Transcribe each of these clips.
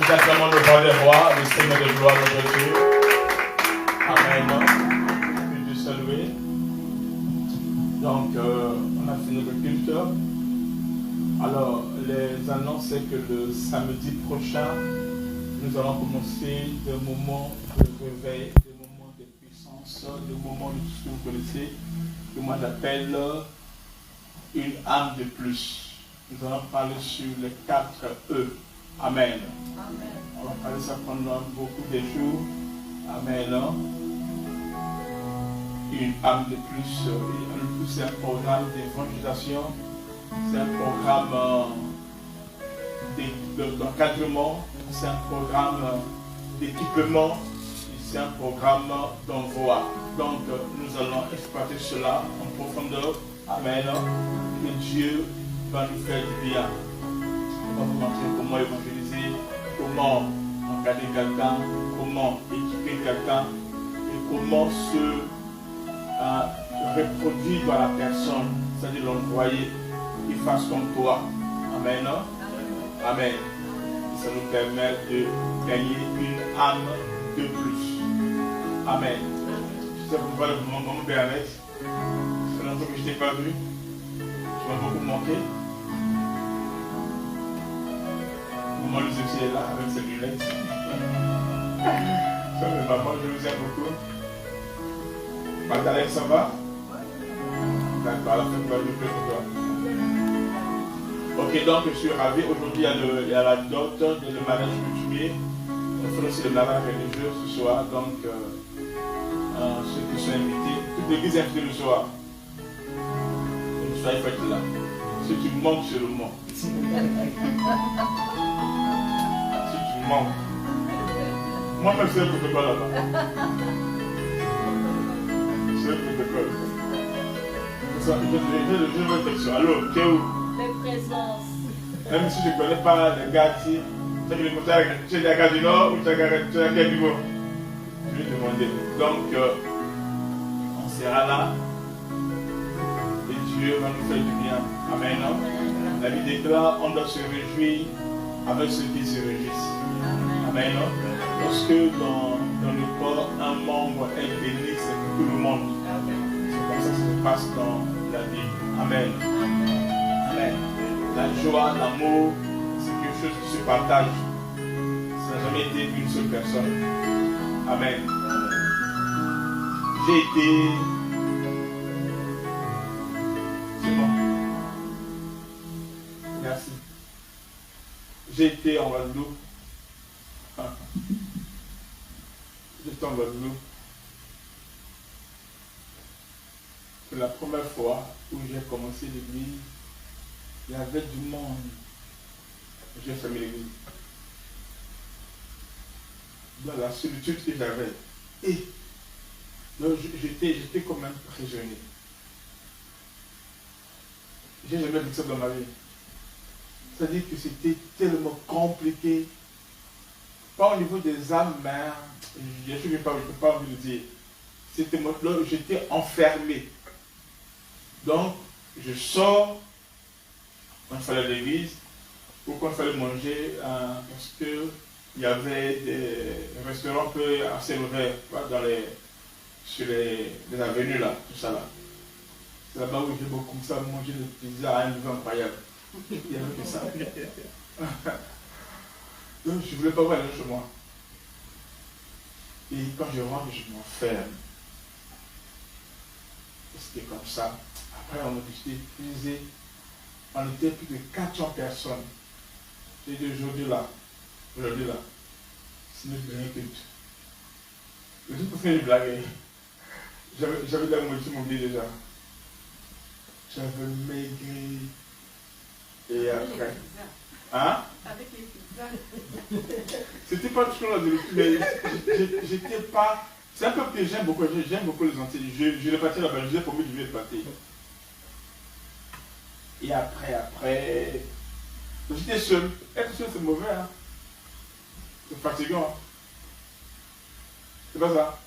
Nous acclamons le roi des rois, le Seigneur de gloire, notre Dieu. Amen. Que Dieu soit loué. Donc, on a fini le culte. Alors, les annonces, c'est que le samedi prochain, nous allons commencer des moments de réveil, des moments de puissance, des moments de tout ce que vous connaissez, que moi j'appelle une âme de plus. Nous allons parler sur les 4 E. Amen. Amen. On va parler ça pendant beaucoup de jours. Amen. Une âme de plus. C'est un programme d'évangélisation. C'est un programme d'encadrement. C'est un programme d'équipement. C'est un programme d'envoi. Donc nous allons exploiter cela en profondeur. Amen. Que Dieu va nous faire du bien. On va vous montrer comment évangéliser, comment encadrer quelqu'un, comment équiper quelqu'un et comment se reproduire dans la personne, c'est-à-dire l'envoyer, qu'il fasse comme toi. Amen. Amen. Et ça nous permet de gagner une âme de plus. Amen. Je sais pourquoi le moment Béanet. C'est longtemps que je ne t'ai pas vu. Tu m'as beaucoup manqué. Moi, je suis là avec ses lunettes. Ça, mais maman, je vous aime beaucoup. Magdalene, ça va? D'accord, la fin, je prie pour toi. Ok, donc je suis ravi. Aujourd'hui, il y a la dot, le mariage coutumier. On fait aussi le mariage religieux ce soir. Donc, ceux qui sont invités, toute l'église est invitée le soir. Soyez faites là. Si tu manques sur le monde. Si tu manques. Moi-même, c'est le protocole là-bas. C'est le protocole. Je veux une question. Allô, tu es où? Les présences. Même si je ne connais pas les gars ici, tu es des gars du Nord ou tu es à quel niveau? Je vais te demander. Donc, on sera là. Dieu va nous faire du bien. Amen. La vie déclare, on doit se réjouir avec ceux qui se réjouissent. Amen. Parce que dans le corps, un membre est béni, c'est tout le monde. C'est comme ça que ça se passe dans la vie. Amen. Amen. La joie, l'amour, c'est quelque chose qui se partage. Ça n'a jamais été une seule personne. Amen. J'ai été... Merci. J'ai été en Guadeloupe. J'étais en Guadeloupe. C'est la première fois où j'ai commencé l'église. Il y avait du monde. J'ai fermé l'église. Dans la solitude que j'avais. Et donc j'étais comme un prisonnier. J'ai jamais vu ça dans ma vie. C'est-à-dire que c'était tellement compliqué. Pas au niveau des âmes, mais je ne peux pas envie de dire. J'étais enfermé. Donc, je sors quand il fallait l'église ou quand il fallait manger parce qu'il y avait des restaurants un peu assez ouverts sur les avenues là, tout ça là. C'est là-bas où j'ai beaucoup ça manger des pizzas à un niveau incroyable. Il n'y avait que ça. Donc je ne voulais pas aller chez moi. Et quand je rentre, je m'enferme. C'était comme ça. Après, on a décidé d'épuiser. On était plus de 400 personnes. J'ai dit aujourd'hui là, c'est notre dernier culte. Je vais pour faire une blague. J'avais de la moitié mon billet déjà. J'avais maigri. Et après. Hein? Avec les pizzas. C'était pas tout ce qu'on a dit, mais j'étais pas. C'est un peu que j'aime beaucoup les Antilles. Je l'ai pâté là-bas, je l'ai promis de lui le pâté. Et après. J'étais seul. Être seul, c'est mauvais, hein? C'est fatigant, hein? C'est pas ça?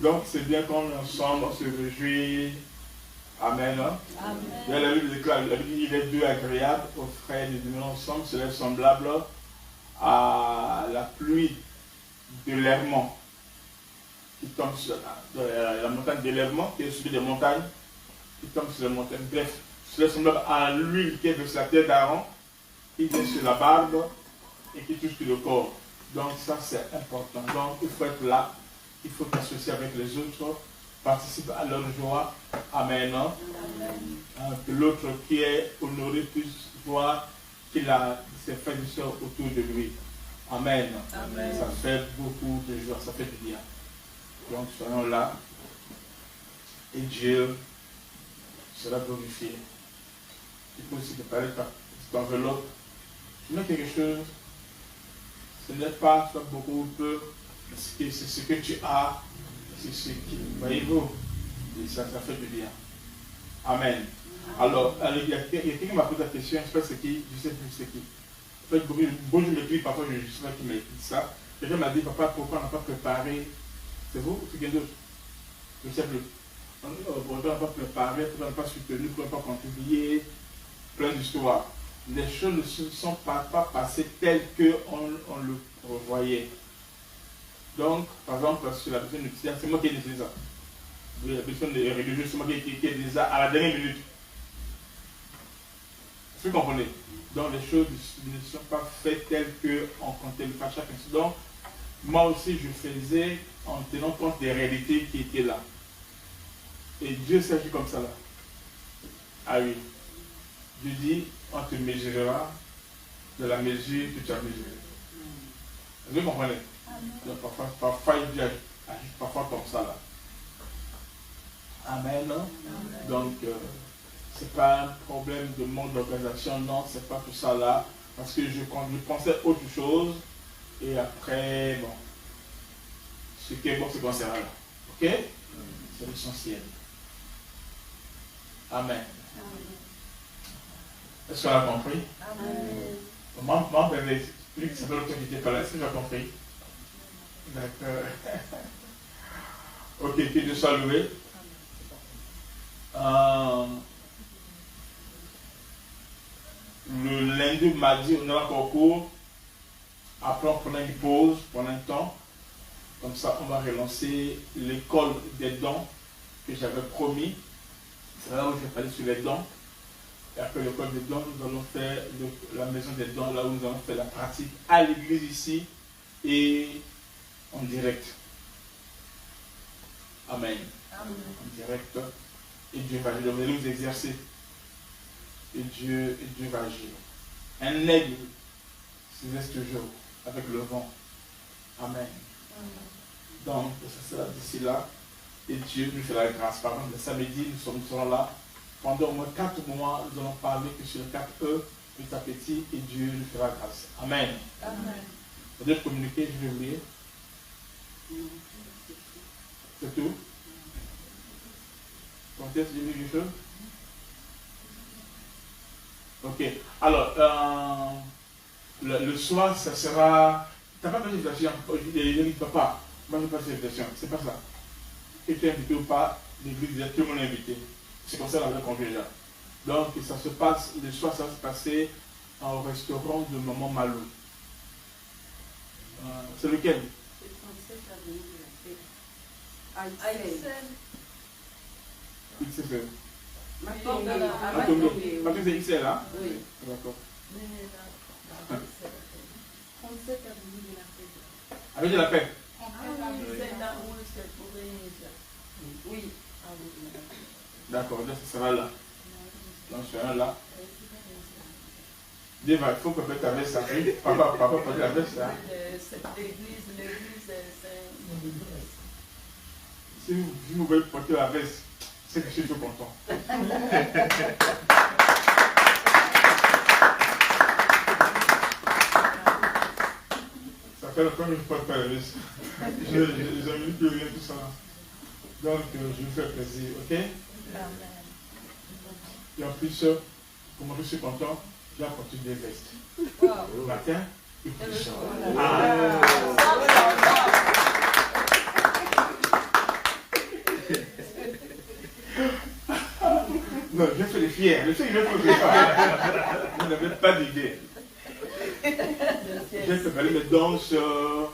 Donc c'est bien qu'on est ensemble, on se réjouit. Amen. Amen. La Bible déclare, il est doux et agréable aux frères de demeurer ensemble, cela est semblable à la pluie de l'Hermont qui tombe sur la montagne d'élèvement, qui est sur des montagnes, qui tombe sur les montagnes. Bref, cela est semblable à l'huile qui est sur la terre d'Aaron, qui vient sur la barbe et qui touche tout le corps. Donc ça c'est important. Donc il faut être là, il faut s'associer avec les autres, participer à leur joie. Amen. Que l'autre qui est honoré puisse voir qu'il a ses frères et sœurs autour de lui. Amen. Amen. Ça fait beaucoup de joie, ça fait du bien. Donc soyons là et Dieu sera glorifié. Il faut aussi te parler de cette enveloppe. Tu mets quelque chose, ce n'est pas soit beaucoup ou peu, c'est ce que tu as, c'est ce qui, voyez-vous, et ça fait du bien. Amen. Alors, il y a quelqu'un qui m'a posé la question, je ne sais pas c'est qui, je sais plus c'est qui. En fait, bon, je m'écris, parfois je ne sais pas qui m'a dit ça. Quelqu'un m'a dit, papa, pourquoi on n'a pas préparé, c'est vous ou c'est quelqu'un d'autre? Je ne sais plus. Pourquoi on n'a pas préparé, pourquoi on n'a pas soutenu, pourquoi on n'a pas contribué, plein d'histoires. Les choses ne se sont pas passées telles qu'on le revoyait. Donc, par exemple, sur la personne nucléaire, c'est moi qui ai décidé ça. La personne religieuse, c'est moi qui ai décidé ça à la dernière minute. Vous comprenez? Donc, les choses ne sont pas faites telles qu'on comptait pas chaque incident. Moi aussi, je faisais en tenant compte des réalités qui étaient là. Et Dieu s'agit comme ça là. Ah oui. Dieu dit, on te mesurera de la mesure que tu as mesurée. Vous comprenez? Donc, parfois Dieu agit parfois comme ça là. Amen. Donc, ce n'est pas un problème de manque d'organisation, non, ce n'est pas tout ça là. Parce que je pensais autre chose. Et après, bon, ce qui est bon, c'est qu'on sera là. Ok? C'est l'essentiel. Amen. Est-ce qu'on a compris? Amen. Maman m'avait expliqué que ça fait longtemps qu'il n'était pas là. Est-ce que j'ai compris? D'accord. Ok, que Dieu soit loué. Le lundi, mardi, on aura encore cours. Après, on prend une pause pendant un temps. Comme ça, on va relancer l'école des dons que j'avais promis. C'est là où je vais parler sur les dons. Et après l'école des dons, nous allons faire la maison des dons, là où nous allons faire la pratique à l'église ici et en direct. Amen. Amen. En direct. Et Dieu va agir. Vous allez vous exercer. Et Dieu va agir. Un aigle se laisse toujours avec le vent. Amen. Donc, ça sera d'ici là. Et Dieu nous fera la grâce. Par exemple, le samedi, nous serons là. Pendant au moins 4 mois, nous allons parler que sur les 4 E, petit à petit, et Dieu nous fera grâce. Amen. Amen. Vous devez communiquer, je vais oublier. C'est tout. Quand est-ce que j'ai vu quelque chose? Ok. Alors, le soir, ça sera. Tu n'as pas fait d'invitation. Il dit papa, moi je n'ai pas fait d'invitation. C'est pas ça. Que tu es invité ou pas, l'église disait tout le monde est invité. C'est comme ça qu'on avait conduit déjà. Donc, ça se passe, le soir, ça va se passer au restaurant de Maman Malou. C'est lequel? C'est 37 avenue de la paix. XL. Matombe. Matombe, c'est XL, hein? Oui. D'accord. 37 avenue de la paix. Avec de la paix. C'est là où c'est pour oui. D'accord, donc ça sera là. Donc, je serai là. Dieu va, il faut que ta veste arrive. Papa, porte la veste, hein? L'église, c'est. Si vous voulez porter la veste, c'est que je suis tout content. Ça fait longtemps que je ne porte pas la veste. Je n'ai mis plus rien, tout ça. Donc, je vous fais plaisir, ok? Et en plus, comme je suis content, j'ai apporté des vestes. Le matin, et puis le soir. fier. Le Seigneur ne peut pas. Vous n'avez pas d'idée. J'ai préparé les danseurs.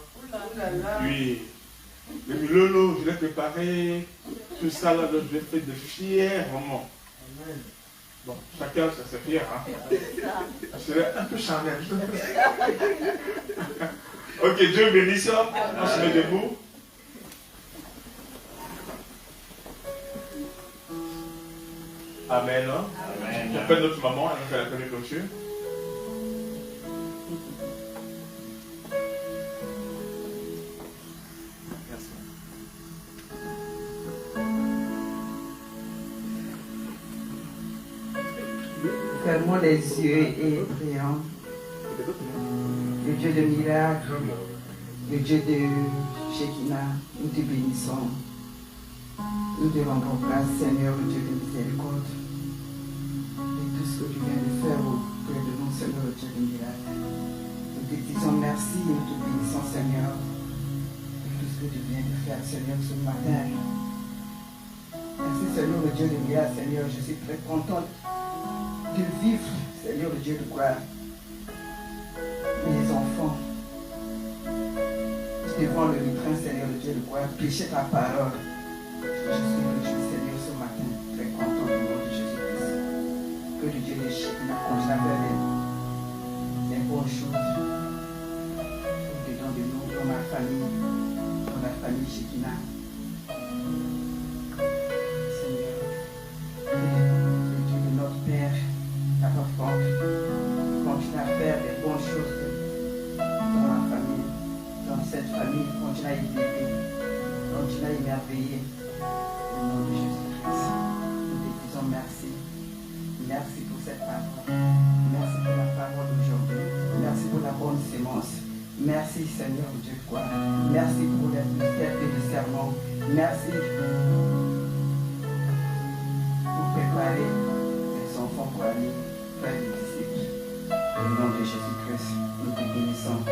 Oui. Le milolo, je l'ai préparé. Tout ça, là, je l'ai fait de fier, vraiment. Bon, chacun, ça c'est fier, hein. C'est un peu charnel. Ok, Dieu bénisse ça. On se met debout. Amen. Amen. On appelle notre maman, elle nous fait la première clôture. Fermons les yeux et prions. Le Dieu de miracles, le Dieu de Shekinah, nous te bénissons. Nous te rendons grâce, Seigneur, le Dieu de miséricorde, de tout ce que tu viens de faire auprès de nous, Seigneur, le Dieu de miracles. Nous te disons merci, nous te bénissons, Seigneur, de tout ce que tu viens de faire, Seigneur, ce matin. Merci, Seigneur, le Dieu de miracles, Seigneur, je suis très contente de vivre, Seigneur, le Dieu de gloire. Mes enfants, devant le lutrin, Seigneur, le Dieu de gloire, prêcher ta parole. Je suis le Dieu, Seigneur, ce matin, très content au nom de Jésus-Christ. Que le Dieu de Shekinah continue à faire des bonnes choses au-dedans de nous, dans ma famille, dans la famille Shekinah. Seigneur, le Dieu de notre Père, Papa Franck, continue à faire des bonnes choses dans ma famille, dans cette famille, continue à y aider, continue à y merveiller. Au nom de Jésus-Christ, nous te disons merci. Merci pour cette parole. Merci pour la parole d'aujourd'hui. Merci pour la bonne sémence. Merci Seigneur Dieu de gloire. Merci pour le tête de discernement. Merci pour préparer les enfants pour aller faire des disciples. Au nom de Jésus-Christ, nous te bénissons.